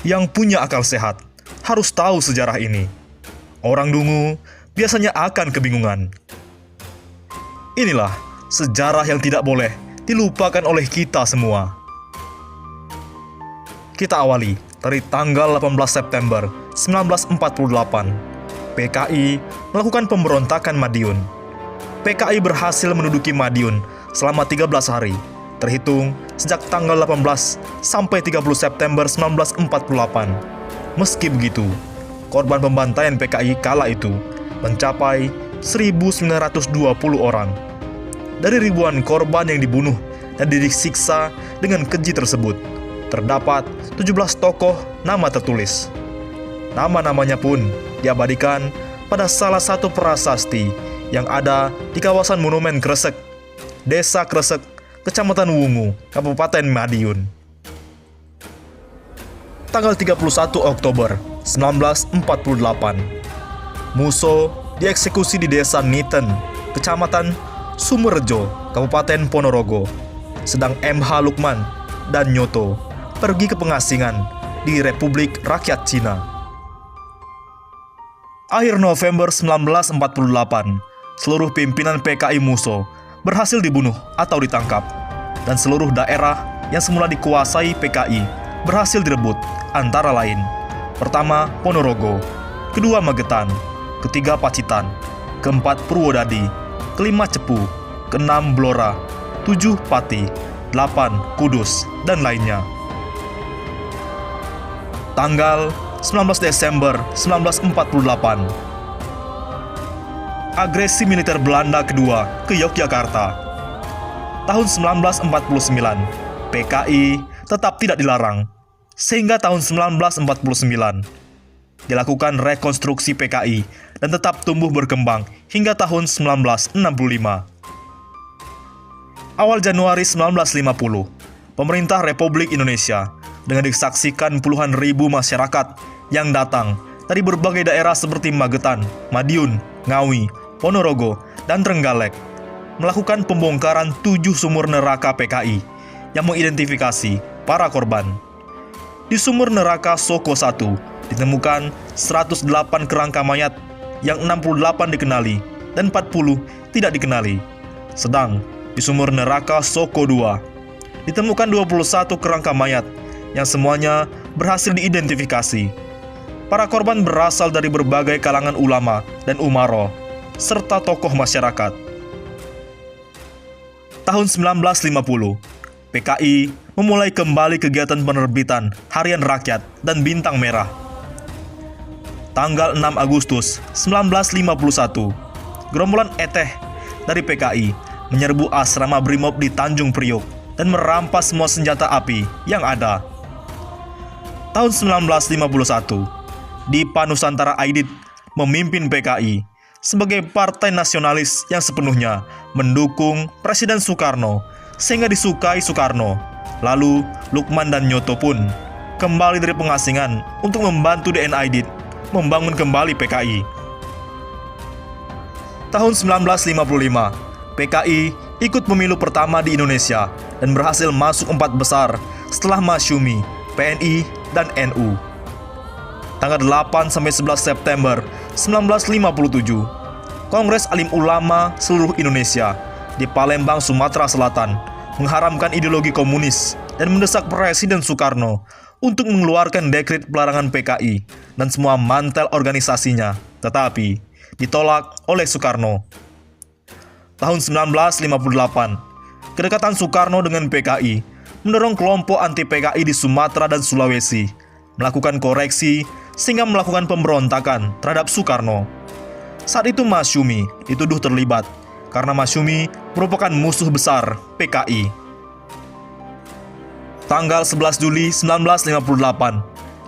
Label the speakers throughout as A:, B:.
A: Yang punya akal sehat harus tahu sejarah ini. Orang dungu biasanya akan kebingungan. Inilah sejarah yang tidak boleh dilupakan oleh kita semua. Kita awali dari tanggal 18 September 1948. PKI melakukan pemberontakan Madiun. PKI berhasil menduduki Madiun selama 13 hari, terhitung sejak tanggal 18 sampai 30 September 1948. Meski begitu, korban pembantaian PKI kala itu mencapai 1.920 orang. Dari ribuan korban yang dibunuh dan disiksa dengan keji tersebut, terdapat 17 tokoh nama tertulis. Nama-namanya pun diabadikan pada salah satu prasasti yang ada di kawasan Monumen Kresek, Desa Kresek, Kecamatan Wungu, Kabupaten Madiun. Tanggal 31 Oktober 1948, Muso dieksekusi di Desa Niten, Kecamatan Sumerjo, Kabupaten Ponorogo. Sedang MH Lukman dan Nyoto pergi ke pengasingan di Republik Rakyat Cina. Akhir November 1948, seluruh pimpinan PKI Muso berhasil dibunuh atau ditangkap, dan seluruh daerah yang semula dikuasai PKI berhasil direbut, antara lain: pertama, Ponorogo; kedua, Magetan; ketiga, Pacitan; keempat, Purwodadi; kelima, Cepu; keenam, Blora; 7, Pati; 8, Kudus, dan lainnya. Tanggal 19 Desember 1948, agresi militer Belanda kedua ke Yogyakarta. Tahun 1949, PKI tetap tidak dilarang, sehingga tahun 1949 dilakukan rekonstruksi PKI dan tetap tumbuh berkembang hingga tahun 1965. Awal Januari 1950, pemerintah Republik Indonesia dengan disaksikan puluhan ribu masyarakat yang datang dari berbagai daerah seperti Magetan, Madiun, Ngawi, Ponorogo, dan Trenggalek melakukan pembongkaran 7 sumur neraka PKI yang mengidentifikasi para korban. Di sumur neraka Soko 1 ditemukan 108 kerangka mayat yang 68 dikenali dan 40 tidak dikenali. Sedang di sumur neraka Soko 2 ditemukan 21 kerangka mayat yang semuanya berhasil diidentifikasi. Para korban berasal dari berbagai kalangan ulama dan umaro, serta tokoh masyarakat. Tahun 1950, PKI memulai kembali kegiatan penerbitan Harian Rakyat dan Bintang Merah. Tanggal 6 Agustus 1951, gerombolan Eteh dari PKI menyerbu asrama Brimob di Tanjung Priok dan merampas semua senjata api yang ada. Tahun 1951, Dipa Nusantara Aidit memimpin PKI sebagai partai nasionalis yang sepenuhnya mendukung Presiden Soekarno sehingga disukai Soekarno. Lalu Lukman dan Nyoto pun kembali dari pengasingan untuk membantu DN Aidit membangun kembali PKI. Tahun 1955, PKI ikut pemilu pertama di Indonesia dan berhasil masuk 4 besar setelah Masyumi, PNI, dan NU. Tanggal 8-11 September 1957, Kongres Alim Ulama seluruh Indonesia di Palembang, Sumatera Selatan mengharamkan ideologi komunis dan mendesak Presiden Soekarno untuk mengeluarkan dekret pelarangan PKI dan semua mantel organisasinya, tetapi ditolak oleh Soekarno. Tahun 1958, kedekatan Soekarno dengan PKI mendorong kelompok anti-PKI di Sumatera dan Sulawesi melakukan koreksi sehingga melakukan pemberontakan terhadap Soekarno. Saat itu Masyumi dituduh terlibat karena Masyumi merupakan musuh besar PKI. Tanggal 11 Juli 1958,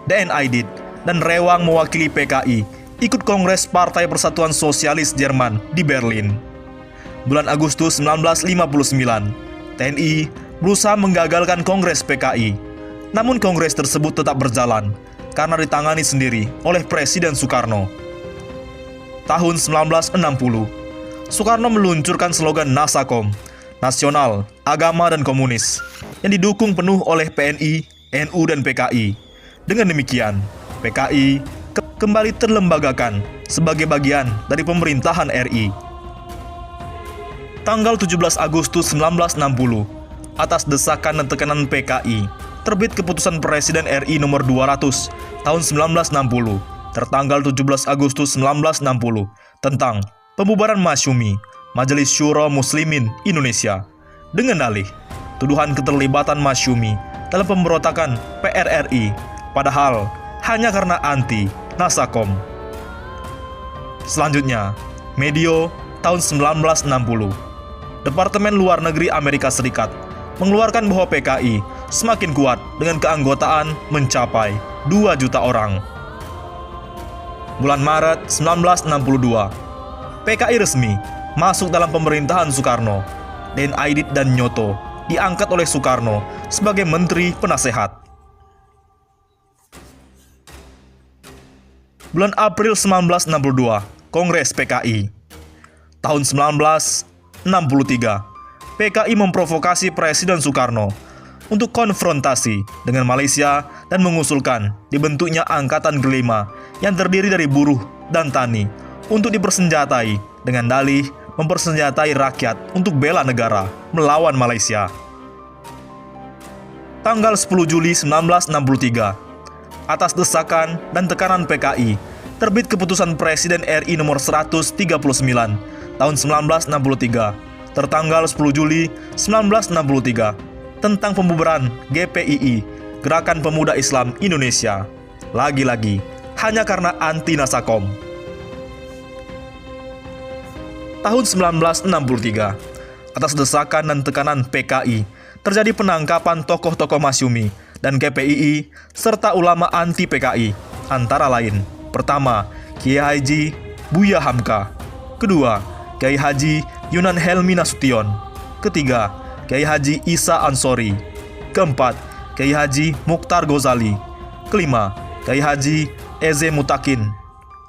A: DN Aidit dan Rewang mewakili PKI ikut Kongres Partai Persatuan Sosialis Jerman di Berlin. Bulan Agustus 1959, TNI berusaha menggagalkan Kongres PKI. Namun Kongres tersebut tetap berjalan karena ditangani sendiri oleh Presiden Soekarno. Tahun 1960, Soekarno meluncurkan slogan Nasakom, Nasional, Agama, dan Komunis, yang didukung penuh oleh PNI, NU, dan PKI. Dengan demikian, PKI kembali terlembagakan sebagai bagian dari pemerintahan RI. Tanggal 17 Agustus 1960, atas desakan dan tekanan PKI, terbit Keputusan Presiden RI nomor 200 tahun 1960 tertanggal 17 Agustus 1960 tentang pembubaran Masyumi, Majelis Syuro Muslimin Indonesia, dengan dalih tuduhan keterlibatan Masyumi dalam pemberontakan PRRI, padahal hanya karena anti Nasakom. Selanjutnya, medio tahun 1960, Departemen Luar Negeri Amerika Serikat mengeluarkan bahwa PKI semakin kuat dengan keanggotaan mencapai 2 juta orang. Bulan Maret 1962, PKI resmi masuk dalam pemerintahan Soekarno, dan Aidit dan Nyoto diangkat oleh Soekarno sebagai Menteri Penasehat. Bulan April 1962, Kongres PKI. Tahun 1963, PKI memprovokasi Presiden Soekarno untuk konfrontasi dengan Malaysia dan mengusulkan dibentuknya Angkatan Kelima yang terdiri dari buruh dan tani untuk dipersenjatai dengan dalih mempersenjatai rakyat untuk bela negara melawan Malaysia. Tanggal 10 Juli 1963, atas desakan dan tekanan PKI, terbit Keputusan Presiden RI nomor 139 tahun 1963 tertanggal 10 Juli 1963 tentang pembubaran GPII, Gerakan Pemuda Islam Indonesia, lagi-lagi hanya karena anti Nasakom. Tahun 1963, atas desakan dan tekanan PKI, terjadi penangkapan tokoh-tokoh Masyumi dan GPII serta ulama anti PKI, antara lain: pertama, Kiai Haji Buya Hamka; kedua, Kiai Haji Yunan Helmi Nasution; ketiga, Kiai Haji Isa Ansori; keempat, Kiai Haji Mukhtar Ghazali; kelima, Kiai Haji Eze Mutakin;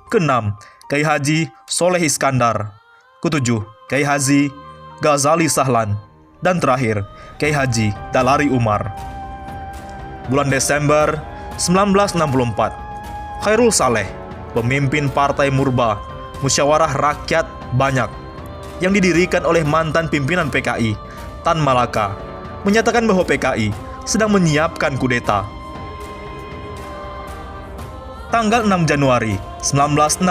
A: keenam, Kiai Haji Soleh Iskandar; ketujuh, Kiai Haji Ghazali Sahlan; dan terakhir, Kiai Haji Dalari Umar. Bulan Desember 1964, Khairul Saleh, pemimpin Partai Murba, Musyawarah Rakyat Banyak, yang didirikan oleh mantan pimpinan PKI, Tan Malaka, menyatakan bahwa PKI sedang menyiapkan kudeta. Tanggal 6 Januari 1965,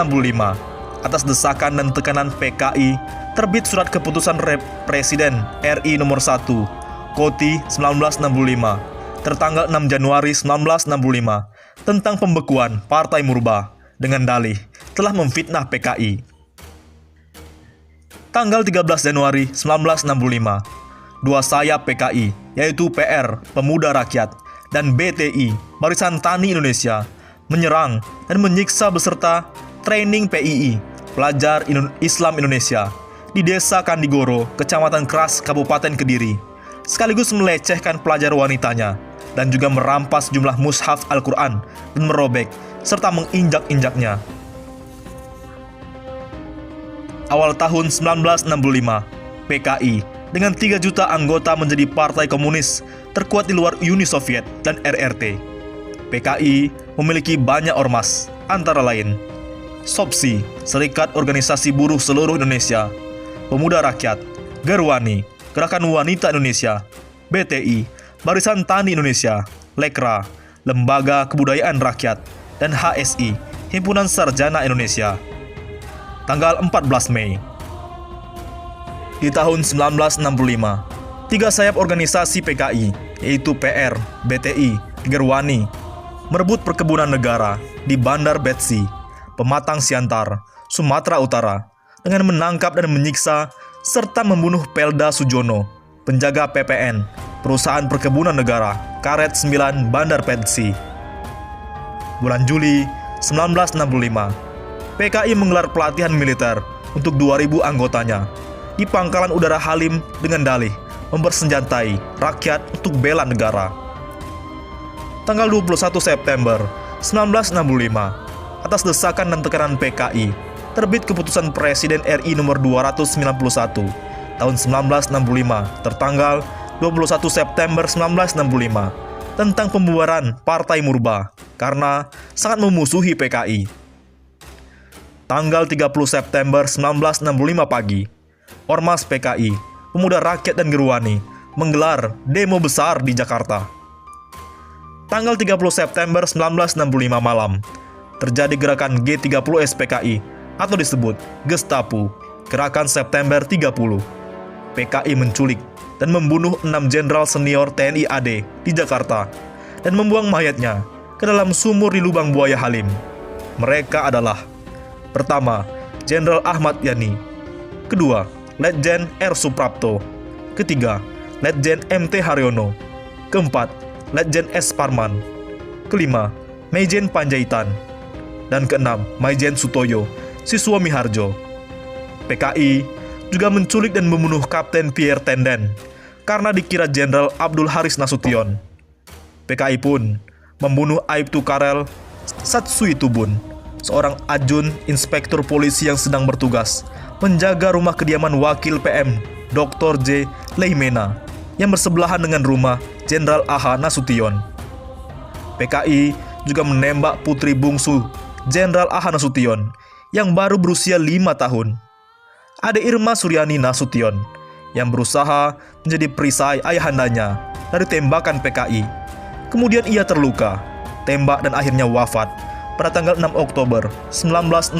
A: atas desakan dan tekanan PKI, terbit Surat Keputusan Presiden RI nomor 1, Koti 1965, tertanggal 6 Januari 1965, tentang pembekuan Partai Murba, dengan dalih telah memfitnah PKI. Tanggal 13 Januari 1965, dua sayap PKI, yaitu PR, Pemuda Rakyat, dan BTI, Barisan Tani Indonesia, menyerang dan menyiksa beserta training PII, Pelajar Islam Indonesia, di Desa Kandigoro, Kecamatan Keras, Kabupaten Kediri, sekaligus melecehkan pelajar wanitanya, dan juga merampas jumlah mushaf Al-Quran dan merobek, serta menginjak-injaknya. Awal tahun 1965, PKI dengan 3 juta anggota menjadi partai komunis terkuat di luar Uni Soviet dan RRT. PKI memiliki banyak ormas, antara lain SOPSI, Serikat Organisasi Buruh Seluruh Indonesia; Pemuda Rakyat, Gerwani, Gerakan Wanita Indonesia; BTI, Barisan Tani Indonesia; Lekra, Lembaga Kebudayaan Rakyat; dan HSI, Himpunan Sarjana Indonesia. Tanggal 14 Mei. Di tahun 1965, 3 sayap organisasi PKI, yaitu PR, BTI, Gerwani, merebut perkebunan negara di Bandar Betsi, Pematang Siantar, Sumatera Utara, dengan menangkap dan menyiksa serta membunuh Pelda Sujono, penjaga PPN, Perusahaan Perkebunan Negara, Karet 9 Bandar Betsi. Bulan Juli 1965, PKI menggelar pelatihan militer untuk 2.000 anggotanya di Pangkalan Udara Halim dengan dalih mempersenjatai rakyat untuk bela negara. Tanggal 21 September 1965, atas desakan dan tekanan PKI, terbit Keputusan Presiden RI nomor 291 tahun 1965 tertanggal 21 September 1965 tentang pembubaran Partai Murba, karena sangat memusuhi PKI. Tanggal 30 September 1965 pagi, Ormas PKI, Pemuda Rakyat dan Gerwani menggelar demo besar di Jakarta. Tanggal 30 September 1965 malam, terjadi gerakan G30S PKI atau disebut Gestapo, Gerakan September 30. PKI menculik dan membunuh 6 jenderal senior TNI AD di Jakarta dan membuang mayatnya ke dalam sumur di Lubang Buaya Halim. Mereka adalah: pertama, Jenderal Ahmad Yani; kedua, Letjen R. Suprapto; ketiga, Letjen MT Haryono; keempat, Letjen S. Parman; kelima, Maijen Panjaitan; dan keenam, Maijen Sutoyo Siswo Miharjo. PKI juga menculik dan membunuh Kapten Pierre Tenden karena dikira Jenderal Abdul Haris Nasution. PKI pun membunuh Aibtu Karel Satsuitubun, seorang ajun inspektur polisi yang sedang bertugas menjaga rumah kediaman Wakil PM Dr. J. Leimena yang bersebelahan dengan rumah Jenderal A.H. Nasution. PKI juga menembak putri bungsu Jenderal A.H. Nasution yang baru berusia 5 tahun. Ada Irma Suryani Nasution yang berusaha menjadi perisai ayahandanya dari tembakan PKI. Kemudian ia terluka, tembak dan akhirnya wafat pada tanggal 6 Oktober 1965.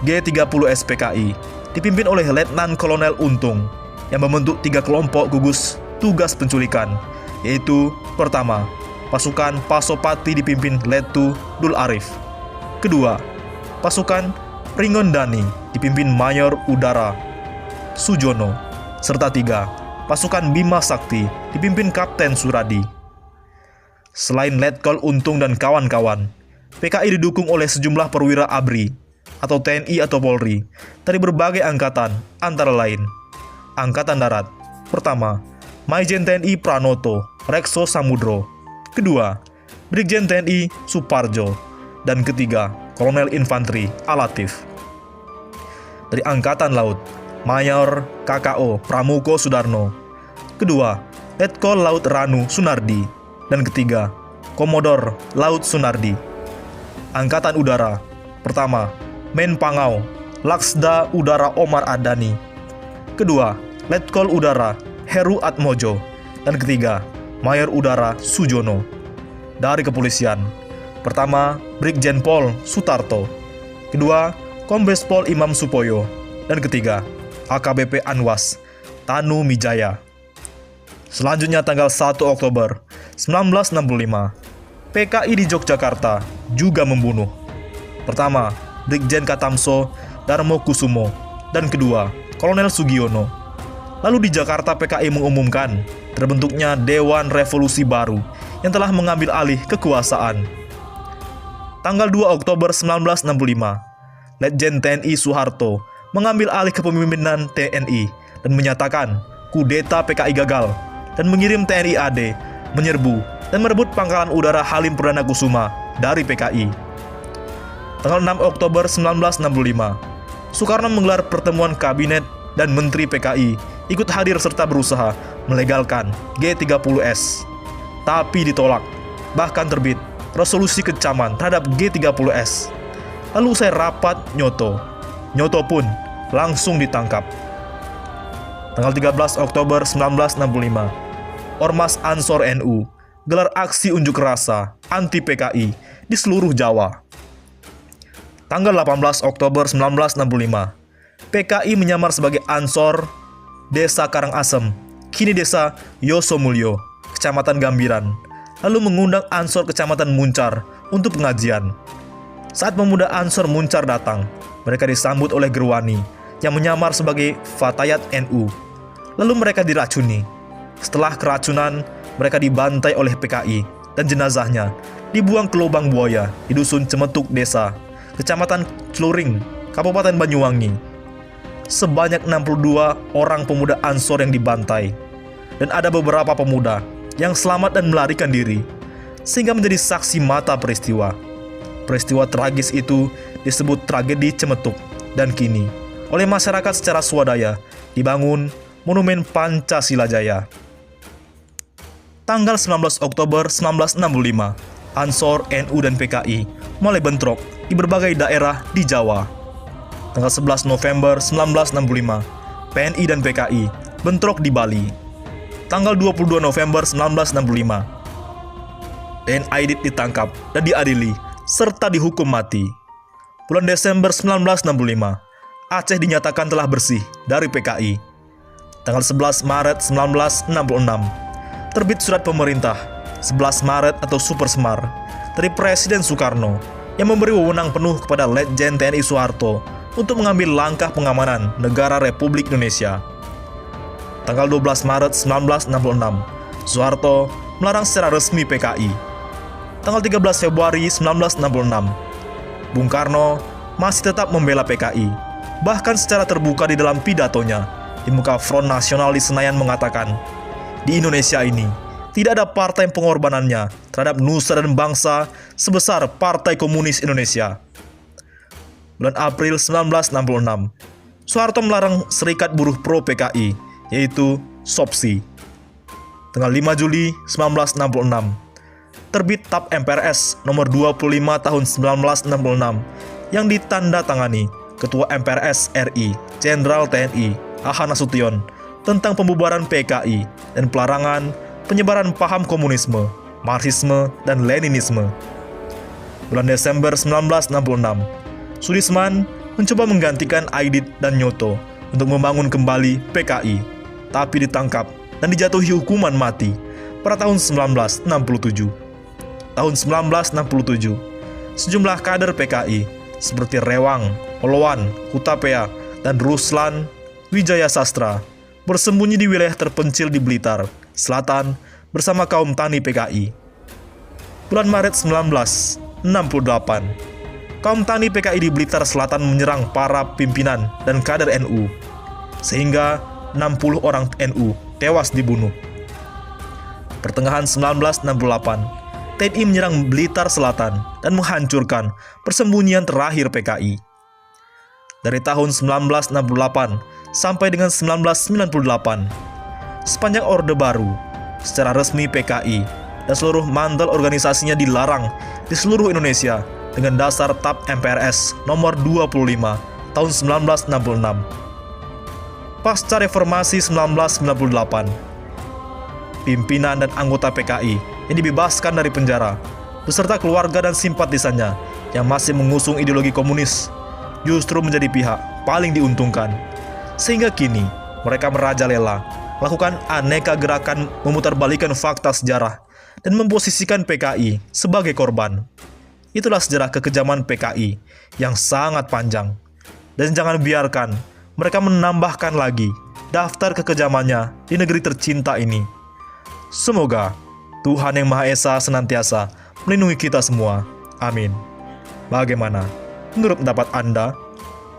A: G30S PKI dipimpin oleh Letnan Kolonel Untung yang membentuk 3 kelompok gugus tugas penculikan, yaitu: pertama, pasukan Pasopati dipimpin Letu Dul Arif; kedua, pasukan Pringondani dipimpin Mayor Udara Sujono; serta 3, pasukan Bima Sakti dipimpin Kapten Suradi. Selain Letkol Untung dan kawan-kawan, PKI didukung oleh sejumlah perwira ABRI atau TNI atau Polri dari berbagai angkatan, antara lain: Angkatan Darat, pertama, Maijen TNI Pranoto Rekso Samudro; kedua, Brigjen TNI Suparjo; dan ketiga, Kolonel Infanteri Alatif. Dari Angkatan Laut, Mayor KKO Pramuko Sudarno; kedua, Letkol Laut Ranu Sunardi; dan ketiga, Komodor Laut Sunardi. Angkatan Udara, pertama, Men Pangau Laksda Udara Omar Adani; kedua, Letkol Udara Heru Atmojo; dan ketiga, Mayor Udara Sujono. Dari Kepolisian, pertama, Brigjen Pol Sutarto; kedua, Kombes Pol Imam Supoyo; dan ketiga, AKBP Anwas Tanu Mijaya. Selanjutnya tanggal 1 Oktober 1965, PKI di Yogyakarta juga membunuh: pertama, Brigjen Katamso Darmo Kusumo; dan kedua, Kolonel Sugiono. Lalu di Jakarta PKI mengumumkan terbentuknya Dewan Revolusi Baru yang telah mengambil alih kekuasaan. Tanggal 2 Oktober 1965, Letjen TNI Soeharto mengambil alih kepemimpinan TNI dan menyatakan kudeta PKI gagal dan mengirim TNI AD menyerbu dan merebut Pangkalan Udara Halim Perdana Kusuma dari PKI. Tanggal 6 Oktober 1965, Soekarno menggelar pertemuan kabinet dan menteri PKI ikut hadir serta berusaha melegalkan G30S. Tapi ditolak, bahkan terbit resolusi kecaman terhadap G30S. Lalu usai rapat Nyoto pun langsung ditangkap. Tanggal 13 Oktober 1965, Ormas Ansor NU gelar aksi unjuk rasa anti PKI di seluruh Jawa. Tanggal 18 Oktober 1965, PKI menyamar sebagai Ansor Desa Karangasem, kini Desa Yosomulyo, Kecamatan Gambiran, lalu mengundang Ansor Kecamatan Muncar untuk pengajian. Saat pemuda Ansor Muncar datang, mereka disambut oleh Gerwani yang menyamar sebagai Fatayat NU. Lalu mereka diracuni. Setelah keracunan, mereka dibantai oleh PKI dan jenazahnya dibuang ke lubang buaya di Dusun Cemetuk Desa, Kecamatan Celuring, Kabupaten Banyuwangi. Sebanyak 62 orang pemuda Ansor yang dibantai, dan ada beberapa pemuda yang selamat dan melarikan diri, sehingga menjadi saksi mata peristiwa. Peristiwa tragis itu disebut tragedi Cemetuk, dan kini oleh masyarakat secara swadaya dibangun Monumen Pancasila Jaya. Tanggal 19 Oktober 1965, Ansor, NU, dan PKI mulai bentrok di berbagai daerah di Jawa. Tanggal 11 November 1965, PNI dan PKI bentrok di Bali. Tanggal 22 November 1965, Den Aidit ditangkap dan diadili serta dihukum mati. Bulan Desember 1965, Aceh dinyatakan telah bersih dari PKI. Tanggal 11 Maret 1966, terbit surat pemerintah 11 Maret atau Super Semar dari Presiden Soekarno yang memberi wewenang penuh kepada Letjen TNI Soeharto untuk mengambil langkah pengamanan negara Republik Indonesia. Tanggal 12 Maret 1966, Soeharto melarang secara resmi PKI. Tanggal 13 Februari 1966, Bung Karno masih tetap membela PKI. Bahkan secara terbuka di dalam pidatonya di muka Front Nasional di Senayan mengatakan, di Indonesia ini tidak ada partai yang pengorbanannya terhadap nusa dan bangsa sebesar Partai Komunis Indonesia. Bulan April 1966, Soeharto melarang Serikat Buruh Pro PKI, yaitu SOPSI. Tanggal 5 Juli 1966, terbit TAP MPRS nomor 25 tahun 1966 yang ditandatangani Ketua MPRS RI, Jenderal TNI A.H. Nasution tentang pembubaran PKI dan pelarangan penyebaran paham komunisme, Marxisme, dan Leninisme. Bulan Desember 1966, Sudirman mencoba menggantikan Aidit dan Nyoto untuk membangun kembali PKI, tapi ditangkap dan dijatuhi hukuman mati pada tahun 1967. Tahun 1967, sejumlah kader PKI seperti Rewang, Olowan, Hutapea, dan Ruslan Wijaya Sastra bersembunyi di wilayah terpencil di Blitar Selatan bersama kaum tani PKI. Bulan Maret 1968, kaum tani PKI di Blitar Selatan menyerang para pimpinan dan kader NU, sehingga 60 orang NU tewas dibunuh. Pertengahan 1968, TNI menyerang Blitar Selatan dan menghancurkan persembunyian terakhir PKI. Dari tahun 1968 sampai dengan 1998, sepanjang Orde Baru, secara resmi PKI dan seluruh mantel organisasinya dilarang di seluruh Indonesia dengan dasar TAP MPRS nomor 25 tahun 1966. Pasca Reformasi 1998, pimpinan dan anggota PKI yang dibebaskan dari penjara, beserta keluarga dan simpatisannya yang masih mengusung ideologi komunis, justru menjadi pihak paling diuntungkan. Sehingga kini mereka merajalela melakukan aneka gerakan memutarbalikkan fakta sejarah dan memposisikan PKI sebagai korban. Itulah sejarah kekejaman PKI yang sangat panjang. Dan jangan biarkan mereka menambahkan lagi daftar kekejamannya di negeri tercinta ini. Semoga Tuhan Yang Maha Esa senantiasa melindungi kita semua. Amin. Bagaimana menurut pendapat Anda?